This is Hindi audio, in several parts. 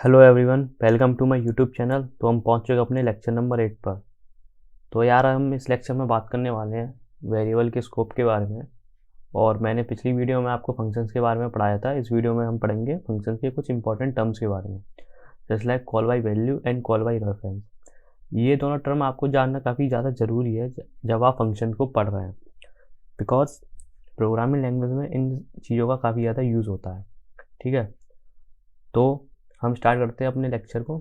Hello everyone, welcome to my YouTube channel. तो हम पहुंच चुके अपने लेक्चर नंबर 8 पर। तो यार हम इस लेक्चर में बात करने वाले हैं वेरिएबल के स्कोप के बारे में। और मैंने पिछली वीडियो में आपको फंक्शंस के बारे में पढ़ाया था। इस वीडियो में हम पढ़ेंगे फंक्शंस के कुछ इंपॉर्टेंट टर्म्स के बारे में, जैसे like call by value and call by reference. ये दोनों टर्म आपको जानना काफ़ी ज़्यादा ज़रूरी है जब आप फंक्शन को पढ़ रहे हैं, बिकॉज प्रोग्रामिंग लैंग्वेज में इन चीज़ों का काफ़ी ज़्यादा यूज़ होता है। ठीक है, तो हम स्टार्ट करते हैं अपने लेक्चर को।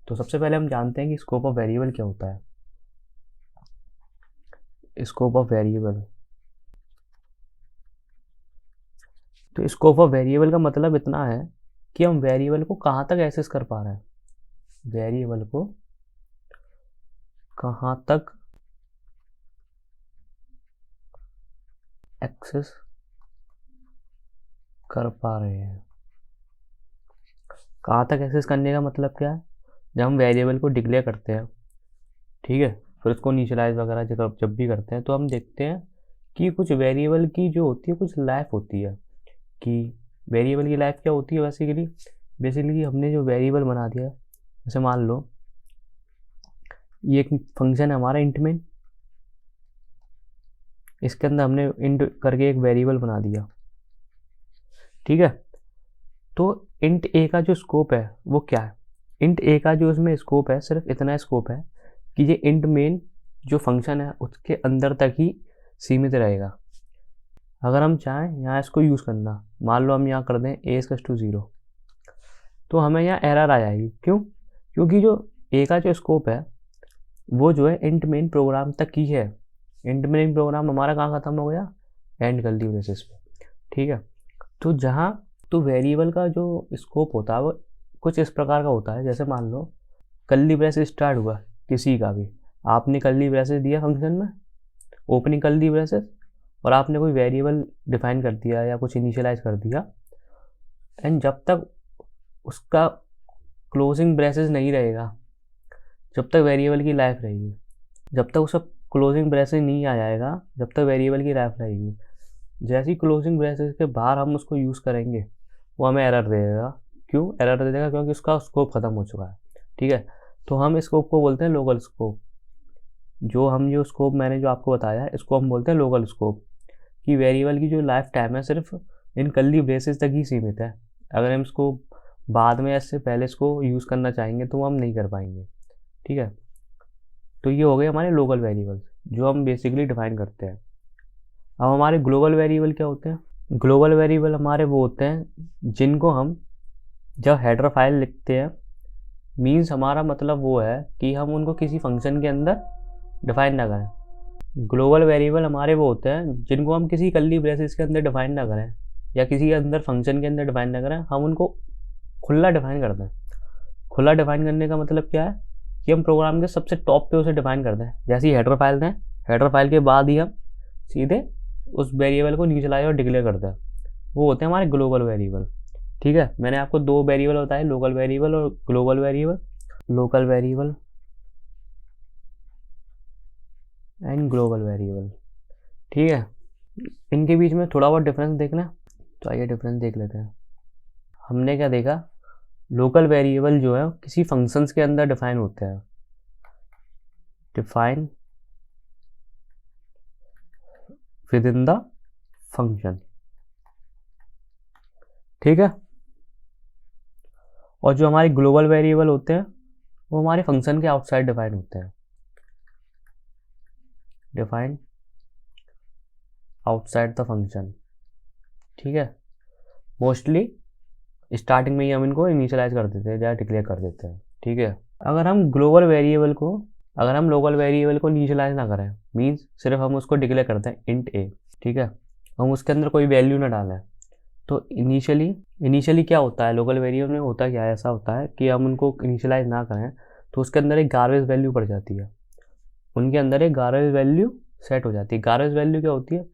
तो सबसे पहले हम जानते हैं कि स्कोप ऑफ वेरिएबल क्या होता है। स्कोप ऑफ वेरिएबल, तो स्कोप ऑफ वेरिएबल का मतलब इतना है कि हम वेरिएबल को कहाँ तक एक्सेस कर पा रहे हैं। वेरिएबल को कहाँ तक एक्सेस कर पा रहे हैं। कहाँ तक एक्सेस करने का मतलब क्या है? जब हम वेरिएबल को डिक्लेयर करते हैं, ठीक है, फिर उसको इनिशियलाइज वगैरह जब भी करते हैं, तो हम देखते हैं कि कुछ वेरिएबल की जो होती है कुछ लाइफ होती है। कि वेरिएबल की लाइफ क्या होती है बेसिकली हमने जो वेरिएबल बना दिया, जैसे मान लो ये एक फंक्शन है हमारा इंट मेन, इसके अंदर हमने इंट करके एक वेरिएबल बना दिया। ठीक है, तो इंट ए का जो स्कोप है वो क्या है? इंट ए का जो उसमें स्कोप है, सिर्फ इतना स्कोप है कि ये इंट मेन जो फंक्शन है उसके अंदर तक ही सीमित रहेगा। अगर हम चाहें यहाँ इसको यूज़ करना, मान लो हम यहाँ कर दें a = 0, तो हमें यहाँ एरर आ जाएगी। क्यों? क्योंकि जो a का जो स्कोप है वो जो है इंट मेन प्रोग्राम तक ही है। इंट मेन प्रोग्राम हमारा कहाँ ख़त्म हो गया? एंड कर्ली ब्रेसेस पे। ठीक है, तो जहाँ तो वेरिएबल का जो स्कोप होता है वो कुछ इस प्रकार का होता है। जैसे मान लो कर्ली ब्रेसेस स्टार्ट हुआ किसी का भी, आपने कर्ली ब्रेसेस दिया फंक्शन में, ओपनिंग कर्ली ब्रेसेस, और आपने कोई वेरिएबल डिफाइन कर दिया या कुछ इनिशियलाइज कर दिया, एंड जब तक उसका क्लोजिंग ब्रेसेस नहीं रहेगा, जब तक वेरिएबल की लाइफ रहेगी, जब तक उसका क्लोजिंग ब्रेसेस नहीं आ जाएगा, जब तक वेरिएबल की लाइफ रहेगी। जैसे ही क्लोजिंग ब्रेसेस के बाहर हम उसको यूज़ करेंगे, वो हमें एरर दे देगा। क्यों एरर दे देगा? क्योंकि उसका स्कोप ख़त्म हो चुका है। ठीक है, तो हम स्कोप को बोलते हैं लोकल स्कोप। जो स्कोप मैंने जो आपको बताया है, इसको हम बोलते हैं लोकल स्कोप। कि वेरिएबल की जो लाइफ टाइम है सिर्फ इन कर्ली ब्रेसेस तक ही सीमित है। अगर हम इसको बाद में इससे पहले इसको यूज़ करना चाहेंगे तो हम नहीं कर पाएंगे। ठीक है, तो ये हो गए हमारे लोकल वेरिएबल्स जो हम बेसिकली डिफाइन करते हैं। अब हमारे ग्लोबल वेरिएबल क्या होते हैं? ग्लोबल वेरिएबल हमारे वो होते हैं जिनको हम जब हेडर फाइल लिखते हैं, मीन्स हमारा मतलब वो है कि हम उनको किसी फंक्शन के अंदर डिफाइन ना करें। ग्लोबल वेरिएबल हमारे वो होते हैं जिनको हम किसी कर्ली ब्रेसेस के अंदर डिफाइन ना करें या किसी के अंदर फंक्शन के अंदर डिफाइन ना करें, हम उनको खुला डिफाइन कर दें। खुला डिफाइन करने का मतलब क्या है? कि हम प्रोग्राम के सबसे टॉप पे उसे डिफाइन कर दें। जैसे ही हेडर फाइल दें, हेडर फाइल के बाद ही हम सीधे उस वेरिएबल को इनिशियलाइज और डिक्लेयर कर दें, वो होते हैं हमारे ग्लोबल वेरिएबल। ठीक है, मैंने आपको दो वेरिएबल बताए, लोकल वेरिएबल और global variable. Local variable and global variable. ठीक है, इनके बीच में थोड़ा बहुत डिफरेंस देखना है, तो आइए डिफरेंस देख लेते हैं। हमने क्या देखा? लोकल वेरिएबल जो है किसी फंक्शंस के अंदर डिफाइन होते हैं, define with in the function. ठीक है, और जो हमारे ग्लोबल वेरिएबल होते हैं वो हमारे फंक्शन के आउटसाइड डिफाइन होते हैं, डिफाइन आउटसाइड द फंक्शन। ठीक है, मोस्टली स्टार्टिंग में ही हम इनको इनिशियलाइज कर देते हैं या डिक्लेयर कर देते हैं। ठीक है, अगर हम लोकल वेरिएबल को इनिशियलाइज ना करें, मीन्स सिर्फ हम उसको डिक्लेयर करते हैं इंट ए, ठीक है, हम उसके अंदर कोई वैल्यू ना डालें, तो इनिशियली क्या होता है लोकल वेरिएबल में? होता क्या है, ऐसा होता है कि हम उनको इनिशियलाइज ना करें तो उसके अंदर एक गार्बेज वैल्यू पड़ जाती है। उनके अंदर एक गार्बेज वैल्यू सेट हो जाती है। गार्बेज वैल्यू क्या होती है?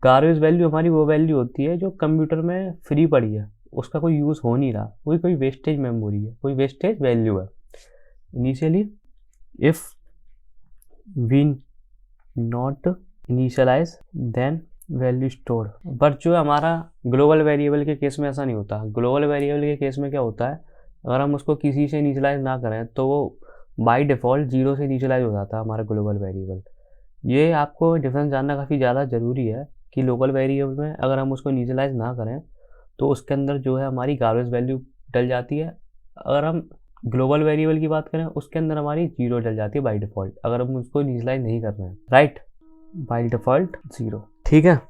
गार्बेज वैल्यू हमारी वो वैल्यू होती है जो कंप्यूटर में फ्री पड़ी है, उसका कोई यूज़ हो नहीं रहा, कोई वेस्टेज मेमोरी है, कोई वेस्टेज वैल्यू है। Initially if we not initialize then value store. But जो हमारा ग्लोबल वेरिएबल के केस में ऐसा नहीं होता। ग्लोबल वेरिएबल के केस में क्या होता है अगर हम उसको किसी से इनिशियलाइज ना करें तो वो बाय डिफ़ॉल्ट 0 से इनिशियलाइज हो जाता है हमारा ग्लोबल वेरिएबल। ये आपको डिफरेंस जानना काफ़ी ज़्यादा ज़रूरी है कि लोकल वेरिएबल में अगर हम उसको इनिशियलाइज ना करें तो उसके अंदर जो है हमारी गार्बेज वैल्यू डल जाती है। अगर हम ग्लोबल वेरिएबल की बात करें उसके अंदर हमारी 0 डल जाती है बाय डिफ़ॉल्ट, अगर हम उसको इनिशियलाइज नहीं कर रहे हैं, राइट। बाय डिफ़ॉल्ट 0, ठीक है।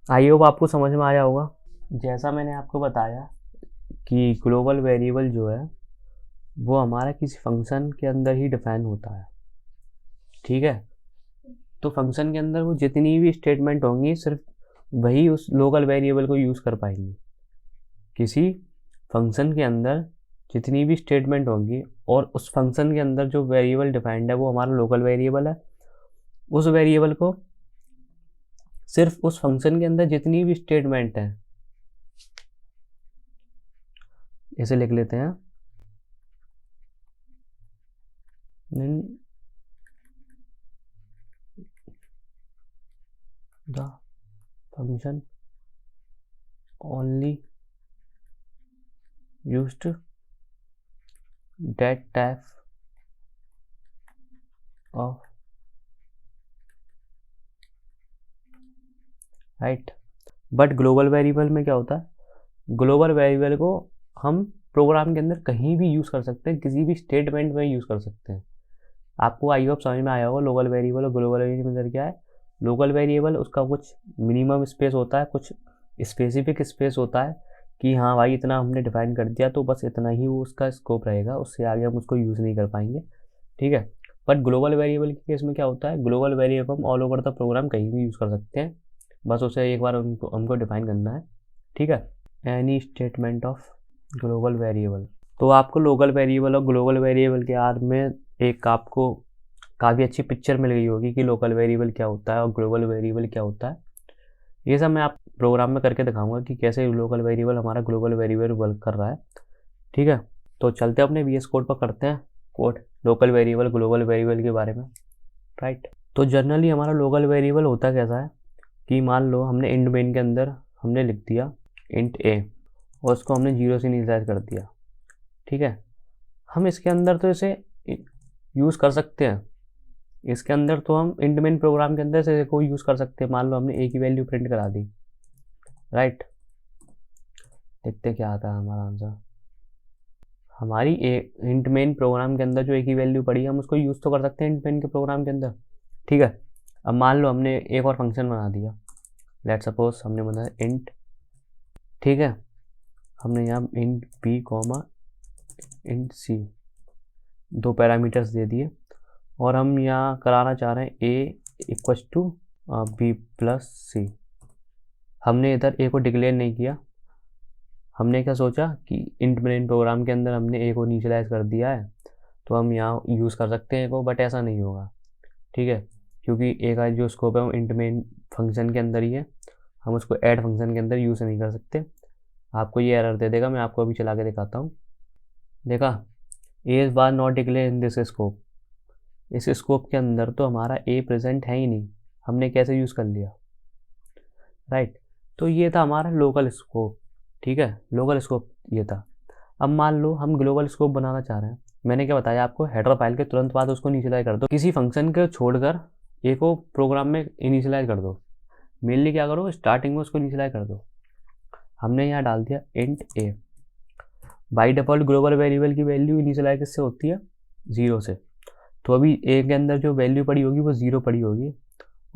आई होप आपको समझ में आया होगा। जैसा मैंने आपको बताया कि ग्लोबल वेरिएबल जो है वो हमारा किसी फंक्शन के अंदर ही डिफाइन होता है, ठीक है। तो फंक्शन के अंदर वो जितनी भी स्टेटमेंट होंगी सिर्फ वही उस लोकल वेरिएबल को यूज़ कर पाएंगी। किसी फंक्शन के अंदर जितनी भी स्टेटमेंट होंगी और उस फंक्शन के अंदर जो वेरिएबल डिफाइंड है वो हमारा लोकल वेरिएबल है, उस वेरिएबल को सिर्फ उस फंक्शन के अंदर जितनी भी स्टेटमेंट है, इसे लिख लेते हैं the function only used that type of right. But global variable में क्या होता है, ग्लोबल वेरिएबल को हम प्रोग्राम के अंदर कहीं भी यूज़ कर सकते हैं, किसी भी स्टेटमेंट में यूज़ कर सकते हैं। आपको आई होप समझ में आया होगा लोकल वेरिएबल और ग्लोबल वेरिएबल में अंदर क्या है। लोकल वेरिएबल उसका कुछ मिनिमम स्पेस होता है, कुछ स्पेसिफिक स्पेस होता है कि हाँ भाई इतना हमने डिफाइन कर दिया तो बस इतना ही वो उसका स्कोप रहेगा, उससे आगे हम उसको यूज़ नहीं कर पाएंगे, ठीक है। बट ग्लोबल वेरिएबल के केस में क्या होता है, ग्लोबल वेरिएबल हम ऑल ओवर द प्रोग्राम कहीं भी यूज़ कर सकते हैं, बस उसे एक बार हमको डिफाइन करना है, ठीक है। Any statement of global variable. तो आपको लोकल वेरिएबल और ग्लोबल वेरिएबल के आर में एक आपको काफ़ी अच्छी पिक्चर मिल गई होगी कि लोकल वेरिएबल क्या होता है और ग्लोबल वेरिएबल क्या होता है। ये सब मैं आप प्रोग्राम में करके दिखाऊंगा कि कैसे लोकल वेरिएबल हमारा ग्लोबल वेरिएबल वर्क कर रहा है, ठीक है। तो चलते अपने VS कोड पर करते हैं code local variable global variable के बारे में, राइट। तो जनरली हमारा लोकल वेरिएबल होता कैसा है कि मान लो हमने इंट मेन के अंदर हमने लिख दिया इंट ए और उसको हमने 0 से इनिशियलाइज कर दिया, ठीक है। हम इसके अंदर तो इसे यूज़ कर सकते हैं, इसके अंदर तो हम इंट मेन प्रोग्राम के अंदर से कोई यूज़ कर सकते हैं। मान लो हमने ए की वैल्यू प्रिंट करा दी, राइट। देखते क्या आता है हमारा आंसर। हमारी इंट मेन प्रोग्राम के अंदर जो ए की वैल्यू पड़ी है हम उसको यूज़ तो कर सकते हैं इंट मेन के प्रोग्राम के अंदर, ठीक है। अब मान लो हमने एक और फंक्शन बना दिया, लेट सपोज हमने बनाया इंट, ठीक है। हमने यहाँ int B comma int C 2 parameters दे दिए और हम यहाँ कराना चाह रहे हैं A equals to B plus C. हमने इधर ए को डिक्लेयर नहीं किया, हमने क्या सोचा कि इंट मेन प्रोग्राम के अंदर हमने ए को इनिशियलाइज कर दिया है तो हम यहाँ यूज़ कर सकते हैं ए को, बट ऐसा नहीं होगा, ठीक है। क्योंकि ए का जो स्कोप है वो इंट मेन फंक्शन के अंदर ही है, हम उसको ऐड फंक्शन के अंदर यूज़ नहीं कर सकते। आपको ये एरर दे देगा, मैं आपको अभी चला के दिखाता हूँ। देखा, A is bar not declare in this scope, इस स्कोप के अंदर तो हमारा ए प्रेजेंट है ही नहीं, हमने कैसे यूज़ कर लिया, राइट। तो ये था हमारा लोकल स्कोप, ठीक है, लोकल स्कोप ये था। अब मान लो हम ग्लोबल स्कोप बनाना चाह रहे हैं, मैंने क्या बताया आपको, हेडर फाइल के तुरंत बाद उसको इनिशियलाइज कर दो, किसी फंक्शन को छोड़कर ए को प्रोग्राम में इनिशियलाइज कर दो। मेनली क्या करो, स्टार्टिंग में उसको इनिशियलाइज कर दो। हमने यहाँ डाल दिया int A. By default global variable की वैल्यू इनिशियलाइज किससे होती है, 0 से। तो अभी ए के अंदर जो वैल्यू पड़ी होगी वो 0 पड़ी होगी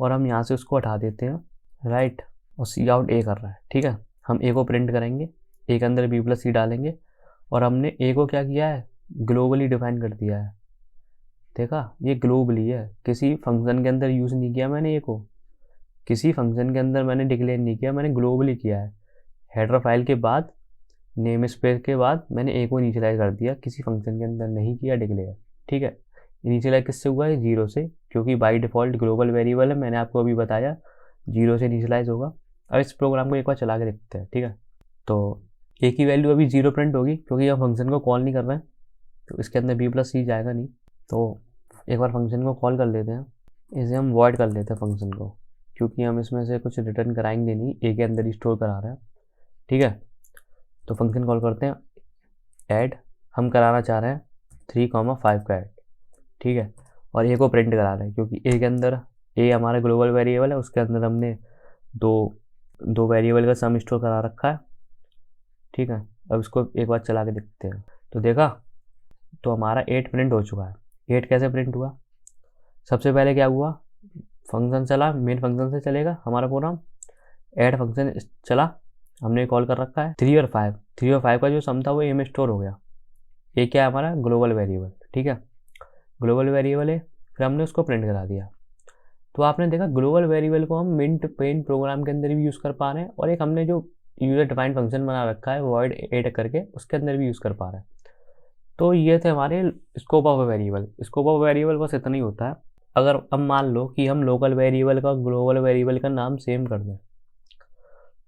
और हम यहाँ से उसको हटा देते हैं, राइट। और सी आउट ए कर रहा है, ठीक है। हम ए को प्रिंट करेंगे, ए के अंदर बी प्लस सी डालेंगे और हमने ए को क्या किया है, ग्लोबली डिफाइन कर दिया है। देखा, ये ग्लोबली है, किसी फंक्शन के अंदर यूज़ नहीं किया मैंने ए को, किसी फंक्शन के अंदर मैंने डिक्लेयर नहीं किया, मैंने ग्लोबली किया है। हेडर फाइल के बाद नेम स्पेस के बाद मैंने ए को इनिशियलाइज कर दिया, किसी फंक्शन के अंदर नहीं किया डिक्लेयर, ठीक है। इनिशियलाइज किससे हुआ है, 0 से, क्योंकि बाई डिफ़ॉल्ट ग्लोबल वेरिएबल है, मैंने आपको अभी बताया 0 से इनिशियलाइज होगा। अब इस प्रोग्राम को एक बार चला के देखते हैं, ठीक है। तो ए की वैल्यू अभी 0 प्रिंट होगी क्योंकि हम फंक्शन को कॉल नहीं कर रहे हैं, तो इसके अंदर बी प्लस सी जाएगा नहीं। तो एक बार फंक्शन को कॉल कर लेते हैं, इसे हम वॉइड कर लेते हैं फंक्शन को, क्योंकि हम इसमें से कुछ रिटर्न कराएंगे नहीं, ए के अंदर ही स्टोर करा रहे हैं, ठीक है। तो फंक्शन कॉल करते हैं ऐड हम कराना चाह रहे हैं 3,5 का ऐड, ठीक है, और ए को प्रिंट करा रहे हैं क्योंकि ए के अंदर ए हमारा ग्लोबल वेरिएबल है, उसके अंदर हमने दो वेरिएबल का सम स्टोर करा रखा है, ठीक है। अब इसको एक बार चला के देखते हैं। तो देखा, तो हमारा 8 प्रिंट हो चुका है। 8 कैसे प्रिंट हुआ? सबसे पहले क्या हुआ, फंक्शन चला, मेन फंक्शन से चलेगा हमारा प्रोग्राम, ऐड फंक्शन चला, हमने कॉल कर रखा है 3 और 5, 3 और 5 का जो सम था वो ए में स्टोर हो गया। ये क्या है हमारा ग्लोबल वेरिएबल, ठीक है, ग्लोबल वेरिएबल है, फिर हमने उसको प्रिंट करा दिया। तो आपने देखा ग्लोबल वेरिएबल को हम मिंट पेन प्रोग्राम के अंदर भी यूज़ कर पा रहे हैं, और एक हमने जो यूजर डिफाइंड फंक्शन बना रखा है वॉइड ऐड करके उसके अंदर भी यूज़ कर पा रहे हैं। तो ये थे हमारे scope of variable. Scope of variable बस इतना ही होता है, अगर अब मान लो कि हम लोकल वेरिएबल का ग्लोबल वेरिएबल का नाम सेम कर दें,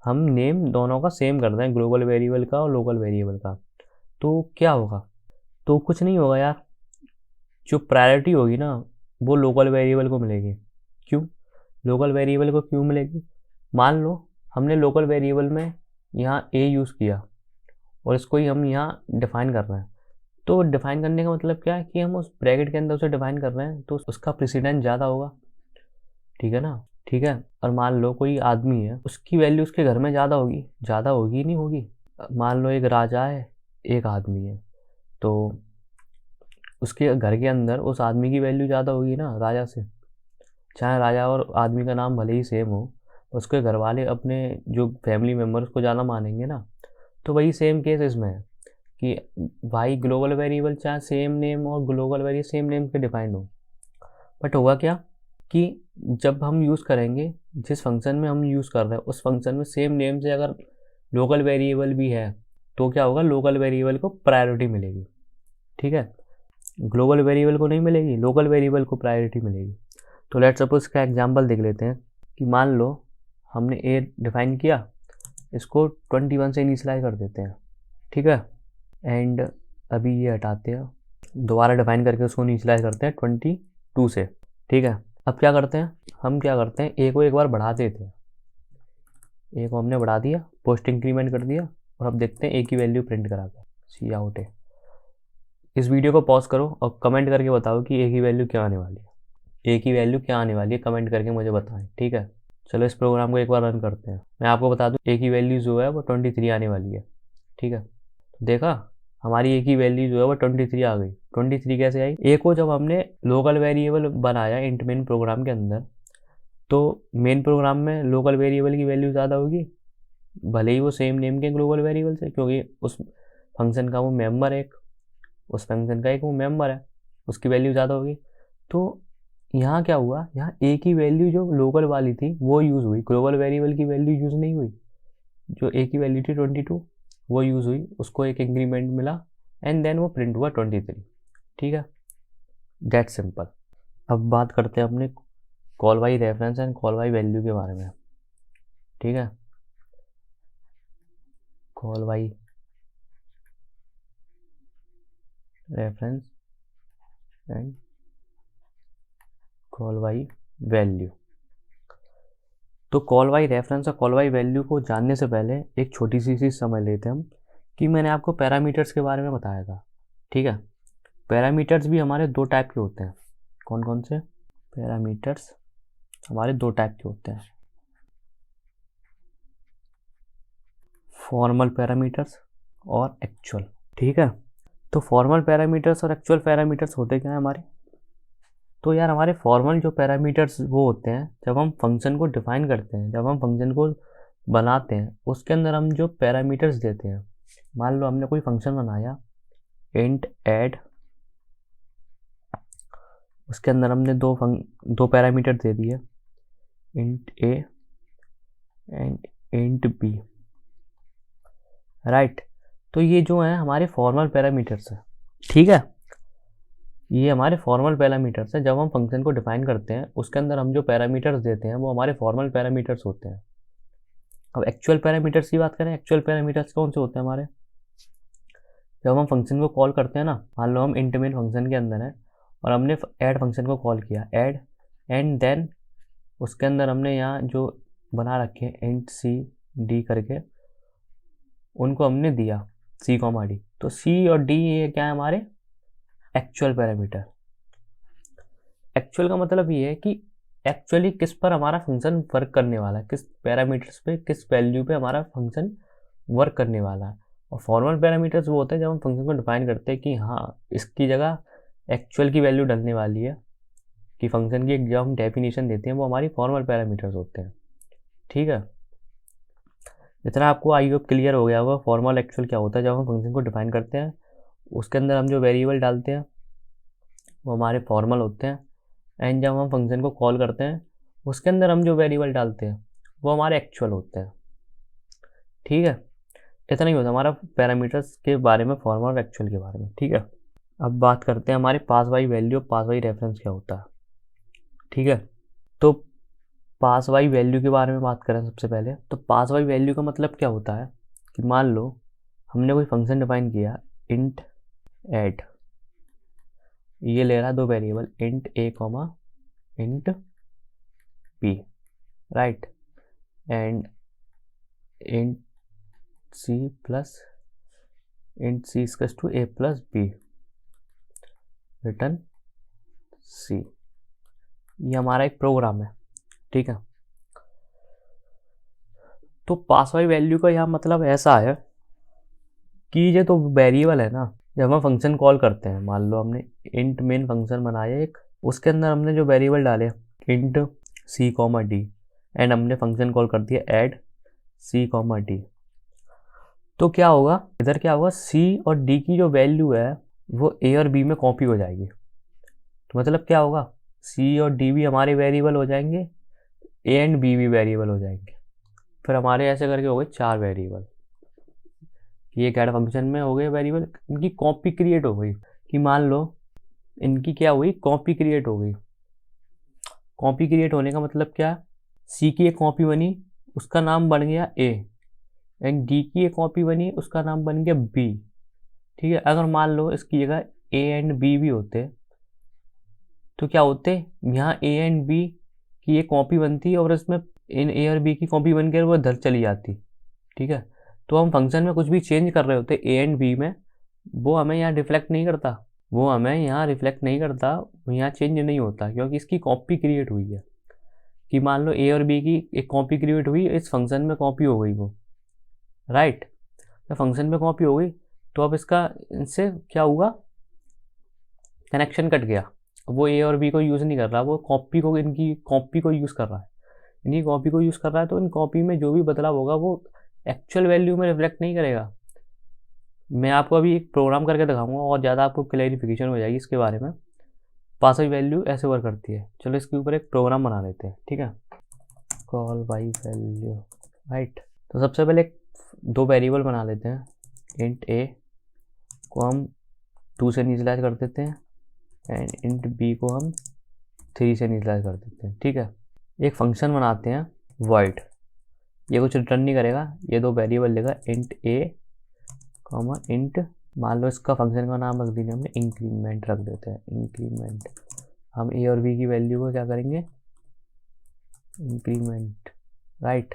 हम नेम दोनों का सेम कर दें, ग्लोबल वेरिएबल का और लोकल वेरिएबल का, तो क्या होगा? तो कुछ नहीं होगा यार, जो प्रायोरिटी होगी ना वो लोकल वेरिएबल को मिलेगी। क्यों लोकल वेरिएबल को क्यों मिलेगी? मान लो हमने लोकल वेरिएबल में यहाँ ए यूज़ किया और इसको ही हम यहाँ डिफाइन कर रहे हैं, तो डिफाइन करने का मतलब क्या है कि हम उस ब्रैकेट के अंदर उसे डिफाइन कर रहे हैं, तो उसका प्रेसिडेंस ज़्यादा होगा, ठीक है ना, ठीक है। और मान लो कोई आदमी है, उसकी वैल्यू उसके घर में ज़्यादा होगी नहीं होगी? मान लो एक राजा है, एक आदमी है, तो उसके घर के अंदर उस आदमी की वैल्यू ज़्यादा होगी ना राजा से, चाहे राजा और आदमी का नाम भले ही सेम हो, उसके घर वाले अपने जो फैमिली मेम्बर्स को ज़्यादा मानेंगे ना। तो वही सेम केस इसमें है कि भाई ग्लोबल वेरिएबल चाहे सेम नेम और ग्लोबल वेरिएबल सेम नेम के डिफाइंड हो, बट होगा क्या कि जब हम यूज़ करेंगे, जिस फंक्शन में हम यूज़ कर रहे हैं उस फंक्शन में सेम नेम से अगर लोकल वेरिएबल भी है, तो क्या होगा, लोकल वेरिएबल को प्रायोरिटी मिलेगी, ठीक है, ग्लोबल वेरिएबल को नहीं मिलेगी, लोकल वेरिएबल को प्रायोरिटी मिलेगी। तो लेट्स सपोज का एग्जांपल देख लेते हैं कि मान लो हमने ए डिफाइन किया, इसको 21 से इनिशियलाइज कर देते हैं, ठीक है, एंड अभी ये हटाते हैं, दोबारा डिफाइन करके उसको इनिशियलाइज करते हैं 22 से, ठीक है। अब क्या करते हैं, हम क्या करते हैं, ए को एक बार बढ़ा देते हैं, ए को हमने बढ़ा दिया, पोस्ट इंक्रीमेंट कर दिया, और अब देखते हैं ए की वैल्यू प्रिंट करा कर, सी आउट है। इस वीडियो को पॉज करो और कमेंट करके बताओ कि ए की वैल्यू क्या आने वाली है, ए की वैल्यू क्या आने वाली है, कमेंट करके मुझे बताएं, ठीक है। चलो इस प्रोग्राम को एक बार रन करते हैं। मैं आपको बता दूं ए की वैल्यू जो है वो 23 आने वाली है, ठीक है। तो देखा हमारी ए की वैल्यू जो है वो 23 आ गई। 23 कैसे आई? ए को जब हमने लोकल वेरिएबल बनाया इंट मेन प्रोग्राम के अंदर, तो मेन प्रोग्राम में लोकल वेरिएबल की वैल्यू ज़्यादा होगी, भले ही वो सेम नेम के ग्लोबल वेरिएबल से, क्योंकि उस फंक्शन का वो मेम्बर है, उस फंक्शन का एक वो मेम्बर है, उसकी वैल्यू ज़्यादा होगी। तो यहाँ क्या हुआ, यहाँ ए की वैल्यू जो लोकल वाली थी वो यूज़ हुई, ग्लोबल वेरिएबल की वैल्यू यूज़ नहीं हुई। जो ए की वैल्यू थी 22 वो यूज़ हुई, उसको एक इंक्रीमेंट मिला, एंड देन वो प्रिंट हुआ 23, ठीक है, दैट सिंपल। अब बात करते हैं अपने call by reference and call by value के बारे में, ठीक है। Call by reference and call by value. तो कॉल बाई रेफरेंस और कॉल बाई वैल्यू को जानने से पहले एक छोटी सी चीज़ समझ लेते हैं हम, कि मैंने आपको पैरामीटर्स के बारे में बताया था, ठीक है। पैरामीटर्स भी हमारे दो टाइप के होते हैं। कौन कौन से? पैरामीटर्स हमारे दो टाइप के होते हैं, फॉर्मल पैरामीटर्स और एक्चुअल, ठीक है। तो फॉर्मल पैरामीटर्स और एक्चुअल पैरामीटर्स होते क्या हैं हमारे? तो यार हमारे फॉर्मल जो पैरामीटर्स वो होते हैं जब हम फंक्शन को डिफाइन करते हैं, जब हम फंक्शन को बनाते हैं, उसके अंदर हम जो पैरामीटर्स देते हैं, मान लो हमने कोई फंक्शन बनाया इंट ऐड, उसके अंदर हमने दो पैरामीटर दे दिए, int A and int B, right. तो ये जो है हमारे फॉर्मल पैरामीटर्स है, ठीक है, ये हमारे फॉर्मल पैरामीटर्स है। जब हम फंक्शन को डिफाइन करते हैं उसके अंदर हम जो पैरामीटर्स देते हैं वो हमारे फॉर्मल पैरामीटर्स होते हैं। अब एक्चुअल पैरामीटर्स की बात करें, एक्चुअल पैरामीटर्स कौन से होते हैं हमारे? जब हम फंक्शन को कॉल करते हैं ना, मान लो हम इंट मेन फंक्शन के अंदर है और हमने ऐड फंक्शन को कॉल किया, ऐड, एंड देन उसके अंदर हमने यहाँ जो बना रखे हैं इंट सी डी करके, उनको हमने दिया, सी कॉमा डी। तो सी और डी ये क्या है हमारे एक्चुअल पैरामीटर। एक्चुअल का मतलब ये है कि एक्चुअली किस पर हमारा फंक्शन वर्क करने वाला है, किस पैरामीटर्स पे, किस वैल्यू पे हमारा फंक्शन वर्क करने वाला है। और फॉर्मल पैरामीटर्स वो होते हैं जब हम फंक्शन को डिफाइन करते हैं कि हाँ इसकी जगह एक्चुअल की वैल्यू डलने वाली है, कि फंक्शन की जब हम डेफिनेशन देते हैं वो हमारी फॉर्मल पैरामीटर्स होते हैं। ठीक है, इतना आपको आई होप क्लियर हो गया होगा फॉर्मल एक्चुअल क्या होता है। जब हम फंक्शन को डिफाइन करते हैं उसके अंदर हम जो वेरिएबल डालते हैं वो हमारे फॉर्मल होते हैं, एंड जब हम फंक्शन को कॉल करते हैं उसके अंदर हम जो वेरिएबल डालते हैं वो हमारे एक्चुअल होते हैं। ठीक है, इतना ही होता है हमारा पैरामीटर्स के बारे में, फॉर्मल और एक्चुअल के बारे में। ठीक है, अब बात करते हैं हमारे pass by value, pass by reference क्या होता है। ठीक है, तो पास बाई वैल्यू के बारे में बात करें सबसे पहले। तो पास बाई वैल्यू का मतलब क्या होता है कि मान लो हमने कोई फंक्शन डिफाइन किया इंट ऐड, ये ले रहा है दो variable int A comma int B, right, and int C plus int C equals to A plus B return C. ये हमारा एक प्रोग्राम है। ठीक है, तो पास बाई वैल्यू का यहाँ मतलब ऐसा है कि ये तो वेरिएबल है ना, जब हम फंक्शन कॉल करते हैं, मान लो हमने इंट मेन फंक्शन बनाया एक, उसके अंदर हमने जो वेरिएबल डाले int C comma D, and हमने फंक्शन कॉल कर दिया ऐड सी कॉमा डी। तो क्या होगा इधर, क्या होगा सी और डी की जो वैल्यू है वो ए और बी में कॉपी हो जाएगी। तो मतलब क्या होगा, सी और डी भी हमारे वेरिएबल हो जाएंगे, ए एंड बी भी वेरिएबल हो जाएंगे। फिर हमारे ऐसे करके हो गए 4 वेरिएबल। ये कैड फंक्शन में हो गए वेरिएबल, इनकी कॉपी क्रिएट हो गई। कि मान लो इनकी क्या हुई, कॉपी क्रिएट हो गई। कॉपी क्रिएट होने का मतलब क्या, सी की एक कॉपी बनी उसका नाम बन गया ए, एंड डी की एक कॉपी बनी उसका नाम बन गया बी। ठीक है, अगर मान लो इसकी जगह ए एंड बी भी होते तो क्या होते, यहाँ ए एंड बी की एक कॉपी बनती और इसमें इन ए और बी की कॉपी बनकर वो इधर चली जाती। ठीक है, तो हम फंक्शन में कुछ भी चेंज कर रहे होते ए एंड बी में, वो हमें यहाँ रिफ्लेक्ट नहीं करता, वो हमें यहाँ रिफ्लेक्ट नहीं करता, यहाँ चेंज नहीं होता, क्योंकि इसकी कॉपी क्रिएट हुई है। कि मान लो ए और बी की एक कॉपी क्रिएट हुई, इस फंक्शन में कॉपी हो गई वो, राइट, तो फंक्शन में कॉपी हो गई, तो अब इसका इनसे क्या हुआ, कनेक्शन कट गया। वो ए और बी को यूज़ नहीं कर रहा, वो कॉपी को, इनकी कॉपी को यूज़ कर रहा है, इनकी कॉपी को यूज़ कर रहा है। तो इन कॉपी में जो भी बदलाव होगा वो एक्चुअल वैल्यू में रिफ्लेक्ट नहीं करेगा। मैं आपको अभी एक प्रोग्राम करके दिखाऊंगा और ज़्यादा आपको क्लैरिफिकेशन हो जाएगी इसके बारे में। पास बाई वैल्यू ऐसे वर्क करती है। चलो इसके ऊपर एक प्रोग्राम बना लेते हैं। ठीक है, कॉल बाई वैल्यू, राइट। तो सबसे पहले दो वेरिएबल बना लेते हैं। इंट ए को हम 2 से इनिशियलाइज कर देते हैं, एंड इंट बी को हम 3 से इनिशियलाइज कर देते हैं। ठीक है, एक फंक्शन बनाते हैं void, ये कुछ रिटर्न नहीं करेगा, ये दो वेरिएबल लेगा इंट ए कॉमा इंट, मान लो इसका फंक्शन का नाम रख दीजिए हमने इंक्रीमेंट रख देते हैं, इंक्रीमेंट। हम ए और बी की वैल्यू को क्या करेंगे, increment, right,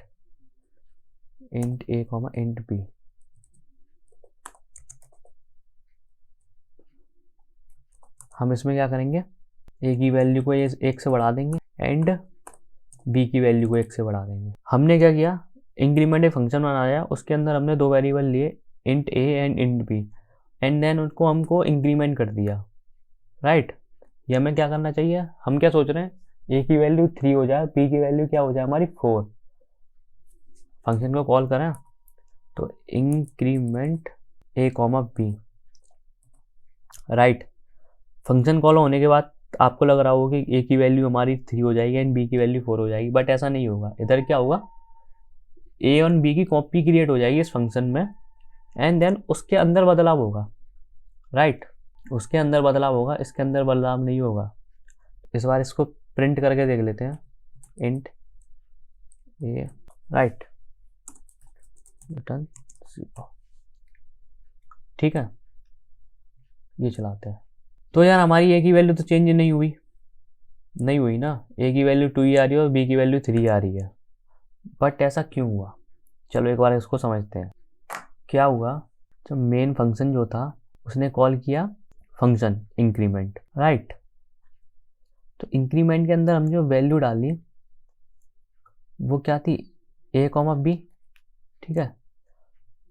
int A comma int B. हम इसमें क्या करेंगे, ए की वैल्यू को 1 से बढ़ा देंगे एंड बी की वैल्यू को 1 से बढ़ा देंगे। हमने क्या किया, इंक्रीमेंट एक फंक्शन बनाया, उसके अंदर हमने दो वेरिएबल लिए int A and int B, and then उनको हमको इंक्रीमेंट कर दिया, राइट। ये हमें क्या करना चाहिए, हम क्या सोच रहे हैं, ए की वैल्यू 3 हो जाए, बी की वैल्यू क्या हो जाए हमारी 4। फंक्शन को कॉल करें तो increment A comma B, right. Function call होने के बाद आपको लग रहा होगा कि ए की वैल्यू हमारी 3 हो जाएगी एंड बी की वैल्यू 4 हो जाएगी, बट ऐसा नहीं होगा। इधर क्या होगा, ए और बी की कॉपी क्रिएट हो जाएगी इस फंक्शन में, एंड देन उसके अंदर बदलाव होगा, राइट, उसके अंदर बदलाव होगा, इसके अंदर बदलाव नहीं होगा। इस बार इसको प्रिंट करके देख लेते हैं, इंट ए, राइट, रिटर्न 0। ठीक है, ये चलाते हैं। तो यार हमारी ए की वैल्यू तो चेंज नहीं हुई ना, ए की वैल्यू 2 ही आ रही है और बी की वैल्यू 3 आ रही है, बट ऐसा क्यों हुआ, चलो एक बार इसको समझते हैं। क्या हुआ, तो मेन फंक्शन जो था उसने कॉल किया फंक्शन इंक्रीमेंट, राइट। तो इंक्रीमेंट के अंदर हम जो वैल्यू डाली वो क्या थी, a कॉमा बी, ठीक है।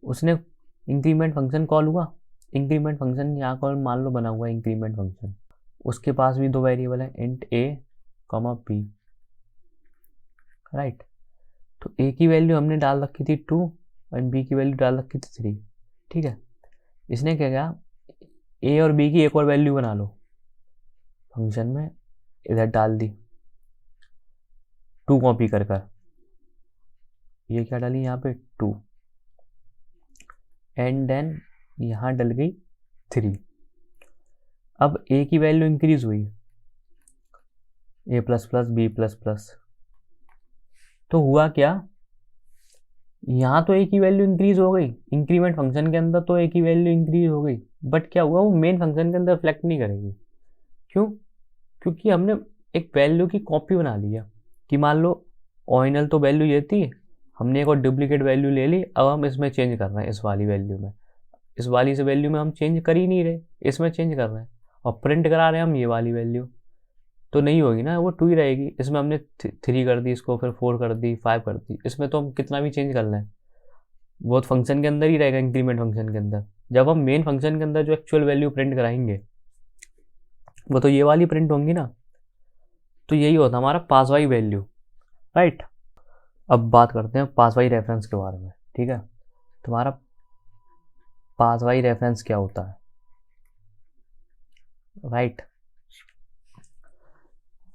उसने इंक्रीमेंट फंक्शन कॉल हुआ, इंक्रीमेंट फंक्शन यहाँ कॉल मान लो बना हुआ है इंक्रीमेंट फंक्शन, उसके पास भी दो वेरिएबल है int a comma B, right. तो a की वैल्यू हमने डाल रखी थी 2 और b की वैल्यू डाल रखी थी 3, ठीक है। इसने क्या किया, a और b की एक और वैल्यू बना लो फंक्शन में, इधर डाल दी 2 कॉपी कर कर, ये क्या डाली यहाँ पे 2, एंड देन यहाँ डल गई 3। अब a की वैल्यू इंक्रीज हुई, a plus plus B plus plus, तो हुआ क्या, यहाँ तो a की वैल्यू इंक्रीज हो गई, इंक्रीमेंट फंक्शन के अंदर तो a की वैल्यू इंक्रीज हो गई, बट क्या हुआ, वो मेन फंक्शन के अंदर रिफ्लेक्ट नहीं करेगी। क्यों, क्योंकि हमने एक वैल्यू की कॉपी बना लिया कि मान लो ओरिजिनल तो वैल्यू ये थी, हमने एक और डुप्लीकेट वैल्यू ले ली, अब हम इसमें चेंज कर रहे हैं, इस वाली वैल्यू में, इस वाली से वैल्यू में हम चेंज कर ही नहीं रहे, इसमें चेंज कर रहे हैं और प्रिंट करा रहे हैं हम ये वाली वैल्यू, तो नहीं होगी ना, वो 2 ही रहेगी। इसमें हमने 3 कर दी, इसको फिर 4 कर दी, 5 कर दी, इसमें तो हम कितना भी चेंज कर लें वो फंक्शन के अंदर ही रहेगा, इंक्रीमेंट फंक्शन के अंदर। जब हम मेन फंक्शन के अंदर जो एक्चुअल वैल्यू प्रिंट कराएंगे वो तो ये वाली प्रिंट होंगी ना, तो यही होता हमारा पास वाई वैल्यू, राइट। अब बात करते हैं पास वाई रेफरेंस के बारे में, ठीक है। तुम्हारा पास वाई रेफरेंस क्या होता है, राइट।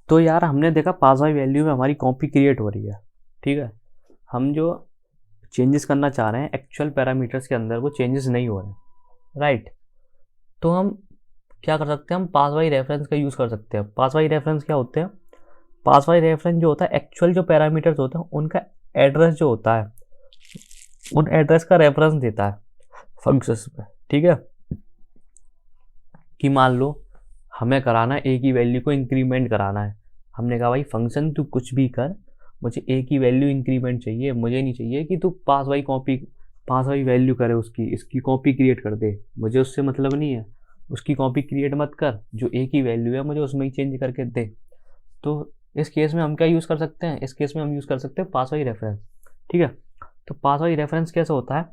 तो यार हमने देखा पास वाई वैल्यू में हमारी कॉपी क्रिएट हो रही है, ठीक है। हम जो चेंजेस करना चाह रहे हैं एक्चुअल पैरामीटर्स के अंदर वो चेंजेस नहीं हो रहे, राइट। तो हम क्या कर सकते हैं, हम पास वाई रेफरेंस का यूज़ कर सकते हैं। पास वाई रेफरेंस क्या होते हैं, पास वाई रेफरेंस जो होता है एक्चुअल जो पैरामीटर्स होते हैं उनका एड्रेस जो होता है उन एड्रेस का रेफरेंस देता है फंक्शंस में, ठीक है। कि मान लो हमें कराना है a की वैल्यू को इंक्रीमेंट कराना है, हमने कहा भाई फंक्शन तू कुछ भी कर, मुझे a की वैल्यू इंक्रीमेंट चाहिए, मुझे नहीं चाहिए कि तू पास वाई वैल्यू करे उसकी, इसकी कॉपी क्रिएट कर दे, मुझे उससे मतलब नहीं है, उसकी कॉपी क्रिएट मत कर, जो a की वैल्यू है मुझे उसमें ही चेंज करके दे। तो इस केस में हम क्या यूज़ कर सकते हैं, इस केस में हम यूज़ कर सकते हैं पास वाई रेफरेंस, ठीक है। तो पास वाई रेफरेंस कैसे होता है,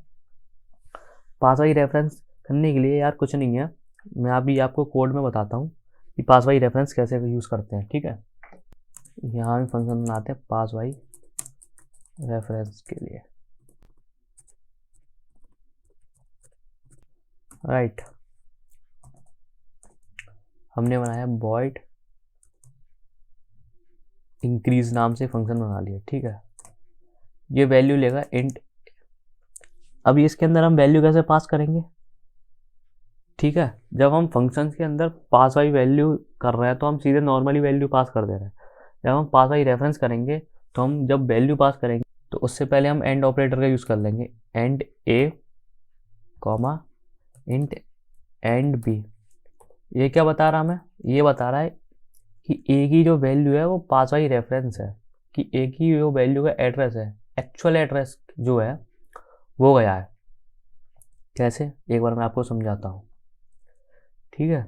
पास वाई रेफरेंस करने के लिए यार कुछ नहीं है, मैं अभी आपको कोड में बताता हूँ कि पास वाई रेफरेंस कैसे यूज़ करते हैं, ठीक है। यहाँ हम फंक्शन बनाते हैं पास वाई रेफरेंस के लिए, राइट। हमने बनाया वॉइड इंक्रीज नाम से फंक्शन बना लिया, ठीक है। ये वैल्यू लेगा इंट, अब इसके अंदर हम वैल्यू कैसे पास करेंगे, ठीक है। जब हम फंक्शंस के अंदर पास वाई वैल्यू कर रहे हैं तो हम सीधे नॉर्मली वैल्यू पास कर दे रहे हैं। जब हम पास वाई रेफरेंस करेंगे तो हम जब वैल्यू पास करेंगे तो उससे पहले हम एंड ऑपरेटर का यूज़ कर लेंगे, and A comma int and B. ये क्या बता रहा हमें, ये बता रहा है कि ए की जो वैल्यू है वो पास वाई रेफरेंस है, कि ए की जो वैल्यू का एड्रेस है, एक्चुअल एड्रेस जो है वो गया है। कैसे, एक बार मैं आपको समझाता हूँ, ठीक है।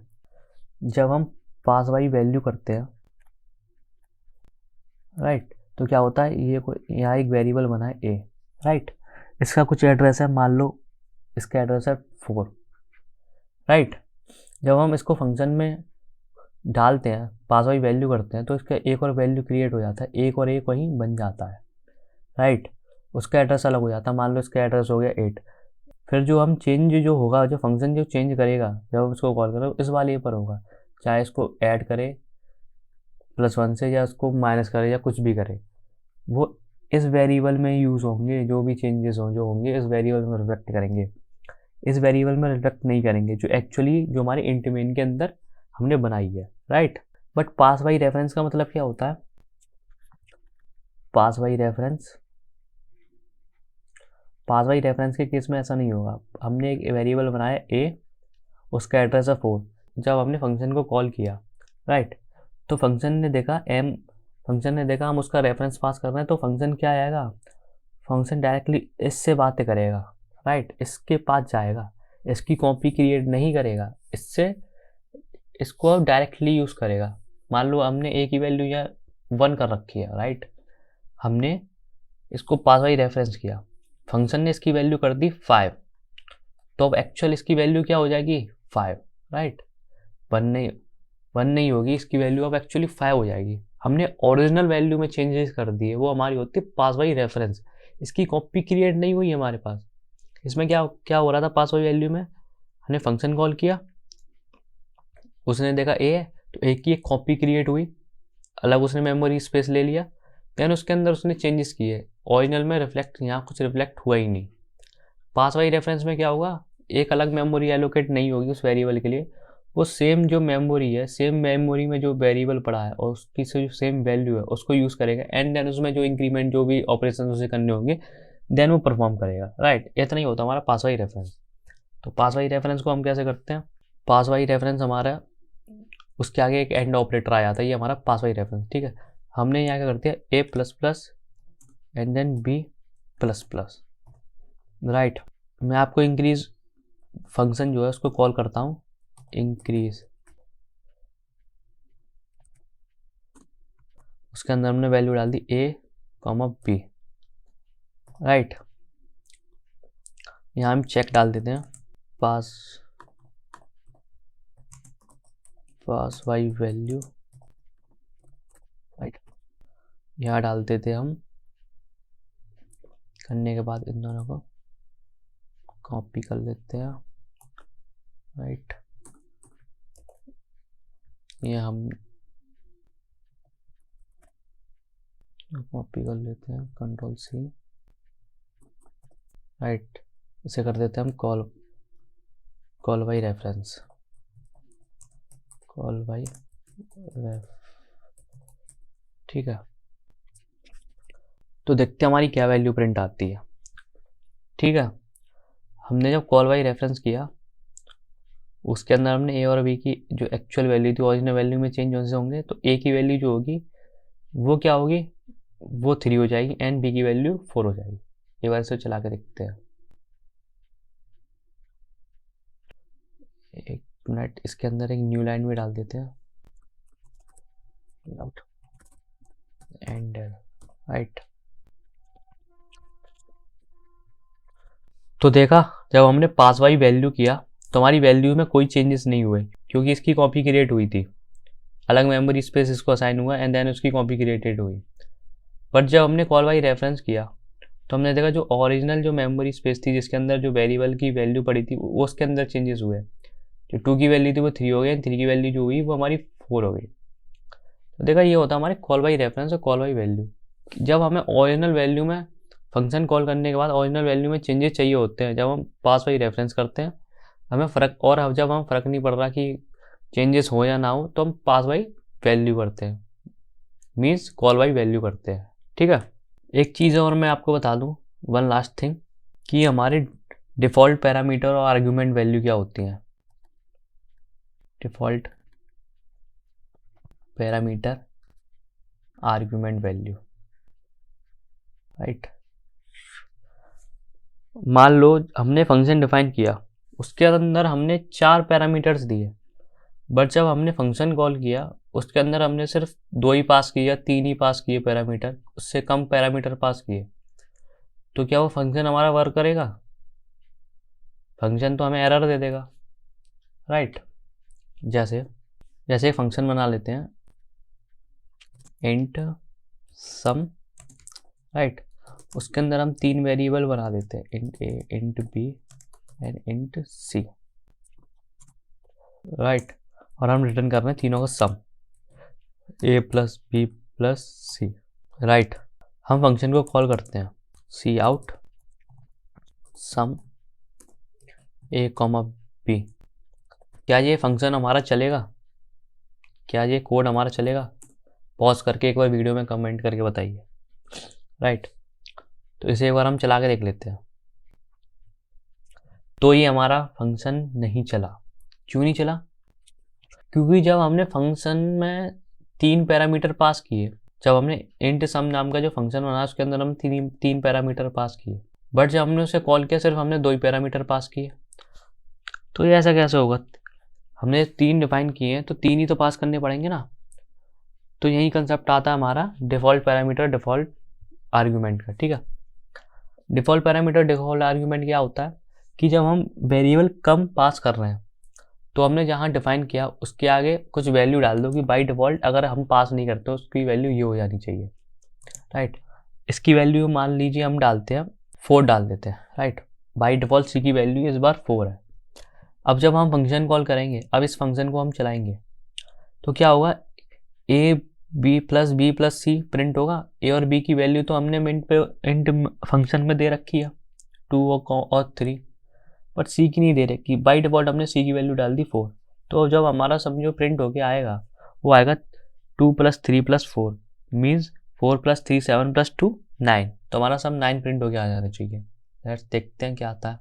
जब हम पास वाई वैल्यू करते हैं, राइट, तो क्या होता है, ये कोई यहाँ एक वेरिएबल बना है ए, राइट। इसका कुछ एड्रेस है, मान लो इसका एड्रेस है 4, राइट। जब हम इसको फंक्शन में डालते हैं, पास वाई वैल्यू करते हैं, तो इसका एक और वैल्यू क्रिएट हो जाता है, एक और एक वहीं बन जाता है, राइट। उसका एड्रेस अलग हो जाता है, मान लो इसका एड्रेस हो गया 8, फिर जो हम चेंज जो होगा, जो फंक्शन जो चेंज करेगा जब हम इसको कॉल करें इस वाले पर होगा, चाहे इसको ऐड करे +1 से या उसको माइनस करे या कुछ भी करे, वो इस वेरिएबल में यूज़ होंगे, जो भी चेंजेस हों जो होंगे इस वेरिएबल में रिफ्लेक्ट करेंगे, इस वेरिएबल में रिफ्लेक्ट नहीं करेंगे जो एक्चुअली जो हमारे इंट मेन के अंदर हमने बनाई है, right. But pass by reference का मतलब क्या होता है, पास वाई रेफरेंस के केस में ऐसा नहीं होगा। हमने एक वेरिएबल बनाया ए, उसका एड्रेस है 4, जब हमने फंक्शन को कॉल किया, राइट, तो फंक्शन ने देखा हम उसका रेफरेंस पास कर रहे हैं, तो फंक्शन क्या आएगा, फंक्शन डायरेक्टली इससे बातें करेगा, राइट, इसके पास जाएगा, इसकी कॉपी क्रिएट नहीं करेगा, इससे इसको अब डायरेक्टली यूज़ करेगा। मान लो हमने ए की वैल्यू यहाँ 1 कर रखी है, राइट, हमने इसको पास बाई रेफरेंस किया, फंक्शन ने इसकी वैल्यू कर दी 5, तो अब एक्चुअल इसकी वैल्यू क्या हो जाएगी 5, राइट, 1 नहीं होगी, इसकी वैल्यू अब एक्चुअली 5 हो जाएगी। हमने ओरिजिनल वैल्यू में चेंजेस कर दिए, वो हमारी होती है पास बाई रेफरेंस, इसकी कॉपी क्रिएट नहीं हुई हमारे पास। इसमें क्या क्या हो रहा था, पास बाई वैल्यू में हमने फंक्शन कॉल किया, उसने देखा ए है तो ए की एक कॉपी क्रिएट हुई, अलग उसने मेमोरी स्पेस ले लिया, देन उसके अंदर उसने चेंजेस किए, ओरिजिनल में रिफ्लेक्ट यहाँ कुछ रिफ्लेक्ट हुआ ही नहीं। पास बाई रेफरेंस में क्या होगा, एक अलग मेमोरी एलोकेट नहीं होगी उस वेरिएबल के लिए, वो सेम जो मेमोरी है, सेम मेमोरी में जो वेरिएबल पड़ा है और उसकी से जो सेम वैल्यू है उसको यूज़ करेगा, एंड देन उसमें जो इंक्रीमेंट जो भी ऑपरेशन उसे करने होंगे देन वो परफॉर्म करेगा, राइट। इतना ही होता है हमारा पास बाई रेफरेंस। तो पास बाई रेफरेंस को हम कैसे करते हैं, पास बाई रेफरेंस हमारा उसके आगे एक एंड ऑपरेटर आ जाता है, ये हमारा पास बाई रेफरेंस, ठीक है। हमने यहाँ क्या कर दिया, A plus plus and then B plus plus, right. मैं आपको इंक्रीज फंक्शन जो है उसको कॉल करता हूँ, इंक्रीज, उसके अंदर हमने वैल्यू डाल दी ए कॉमा बी, राइट। यहाँ हम चेक डाल देते हैं, पास बाई वैल्यू, राइट, यहाँ डाल देते हम, करने के बाद इन दोनों को कॉपी कर लेते हैं, राइट। ये हम कॉपी कर लेते हैं, कंट्रोल सी, राइट। इसे कर देते हैं हम call by reference, call by ref, ठीक है। तो देखते हैं हमारी क्या वैल्यू प्रिंट आती है, ठीक है। हमने जब कॉल बाई रेफरेंस किया उसके अंदर हमने ए और बी की जो एक्चुअल वैल्यू थी ओरिजिनल वैल्यू में चेंज होंगे, तो ए की वैल्यू जो होगी वो क्या होगी, वो 3 हो जाएगी, एंड बी की वैल्यू 4 हो जाएगी। एक बार इसे चला के देखते हैं, एक मिनट, इसके अंदर एक न्यू लाइन भी डाल देते हैं, एंड राइट। तो देखा जब हमने पास बाई वैल्यू किया तो हमारी वैल्यू में कोई चेंजेस नहीं हुए, क्योंकि इसकी कॉपी क्रिएट हुई थी, अलग मेमोरी स्पेस इसको असाइन हुआ एंड देन उसकी कॉपी क्रिएटेड हुई। बट जब हमने कॉल बाई रेफरेंस किया तो हमने देखा जो ओरिजिनल जो मेमोरी स्पेस थी जिसके अंदर जो वेरिएबल की वैल्यू पड़ी थी वो उसके अंदर चेंजेस हुए, जो 2 की वैल्यू थी वो 3 हो गई, 3 की वैल्यू जो हुई वो हमारी 4 हो गई। तो देखा ये होता है हमारे कॉल बाई रेफरेंस और कॉल बाई वैल्यू। जब हमें ओरिजिनल वैल्यू में फंक्शन कॉल करने के बाद ओरिजिनल वैल्यू में चेंजेस चाहिए होते हैं, जब हम पास बाई रेफरेंस करते हैं हमें फ़र्क, और अब जब हम फ़र्क नहीं पड़ रहा कि चेंजेस हो या ना हो तो हम पास बाई वैल्यू करते हैं, मीन्स कॉल बाई वैल्यू करते हैं, ठीक है। एक चीज़ और मैं आपको बता दूं, वन लास्ट थिंग, कि हमारे डिफ़ॉल्ट पैरामीटर और आर्ग्यूमेंट वैल्यू क्या होती हैं। Default parameter argument value, right. मान लो हमने फंक्शन डिफाइन किया, उसके अंदर हमने 4 पैरामीटर्स दिए, बट जब हमने फंक्शन कॉल किया उसके अंदर हमने सिर्फ 2 ही पास किए या 3 ही पास किए पैरामीटर, उससे कम पैरामीटर पास किए, तो क्या वो फंक्शन हमारा वर्क करेगा? फंक्शन तो हमें एरर दे देगा, राइट। जैसे फंक्शन बना लेते हैं, इंट सम, राइट। उसके अंदर हम 3 वेरिएबल बना देते हैं, int A, int B and int C, right. और हम रिटर्न कर रहे हैं तीनों का sum, A plus B plus C, right. हम फंक्शन को कॉल करते हैं cout sum A comma B. क्या ये फंक्शन हमारा चलेगा? क्या ये कोड हमारा चलेगा? पॉज करके एक बार वीडियो में कमेंट करके बताइए, राइट। तो इसे एक बार हम चला के देख लेते हैं। तो ये हमारा फंक्शन नहीं चला। क्यों नहीं चला? क्योंकि जब हमने फंक्शन में 3 पैरामीटर पास किए, जब हमने इंट सम नाम का जो फंक्शन बना उसके अंदर हम 3 पैरामीटर पास किए, बट जब हमने उसे कॉल किया सिर्फ हमने 2 ही पैरामीटर पास किए। तो ये ऐसा कैसे होगा, हमने 3 डिफाइन किए हैं तो 3 ही तो पास करने पड़ेंगे ना। तो यही कंसेप्ट आता है हमारा डिफ़ॉल्ट पैरामीटर डिफ़ॉल्ट आर्ग्यूमेंट का, ठीक है। डिफ़ॉल्ट पैरामीटर डिफ़ॉल्ट आर्ग्यूमेंट क्या होता है कि जब हम वेरिएबल कम पास कर रहे हैं तो हमने जहाँ डिफाइन किया उसके आगे कुछ वैल्यू डाल दो कि बाई डिफ़ॉल्ट अगर हम पास नहीं करते उसकी वैल्यू ये हो जानी चाहिए, राइट। इसकी वैल्यू मान लीजिए हम डालते हैं 4 डाल देते हैं, राइट। बाई डिफ़ॉल्ट सी की वैल्यू इस बार 4 है। अब जब हम फंक्शन कॉल करेंगे, अब इस फंक्शन को हम चलाएंगे तो क्या होगा, A B plus C print होगा। ए और बी की वैल्यू तो हमने इंट फंक्शन में दे रखी है 2 और 3, बट सी की नहीं दे रखी। बाई डिफ़ॉल्ट हमने सी की वैल्यू डाल दी 4। तो जब हमारा समझो प्रिंट होके आएगा वो आएगा 2 + 3 + 4 मीन्स 4 + 3 7 + 2 9। तो हमारा सम 9 प्रिंट होके आ जाना चाहिए। लेट्स देखते हैं क्या आता है।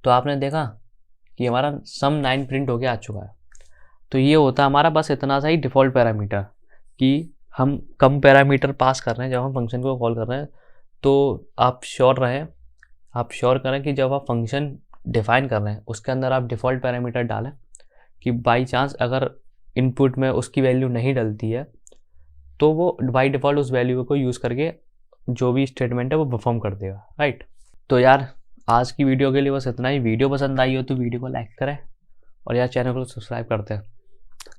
तो आपने देखा कि हमारा सम 9 प्रिंट होके आ चुका है। तो ये होता है हमारा बस इतना सा ही डिफ़ॉल्ट पैरामीटर कि हम कम पैरामीटर पास कर रहे हैं जब हम फंक्शन को कॉल कर रहे हैं। तो आप श्योर करें कि जब आप फंक्शन डिफाइन कर रहे हैं उसके अंदर आप डिफ़ॉल्ट पैरामीटर डालें कि बाई चांस अगर इनपुट में उसकी वैल्यू नहीं डलती है तो वो बाई डिफ़ॉल्ट उस वैल्यू को यूज़ करके जो भी स्टेटमेंट है वो परफॉर्म कर देगा, राइट। तो यार आज की वीडियो के लिए बस इतना ही। वीडियो पसंद आई हो तो वीडियो को लाइक करें और यार चैनल को सब्सक्राइब करते हैं।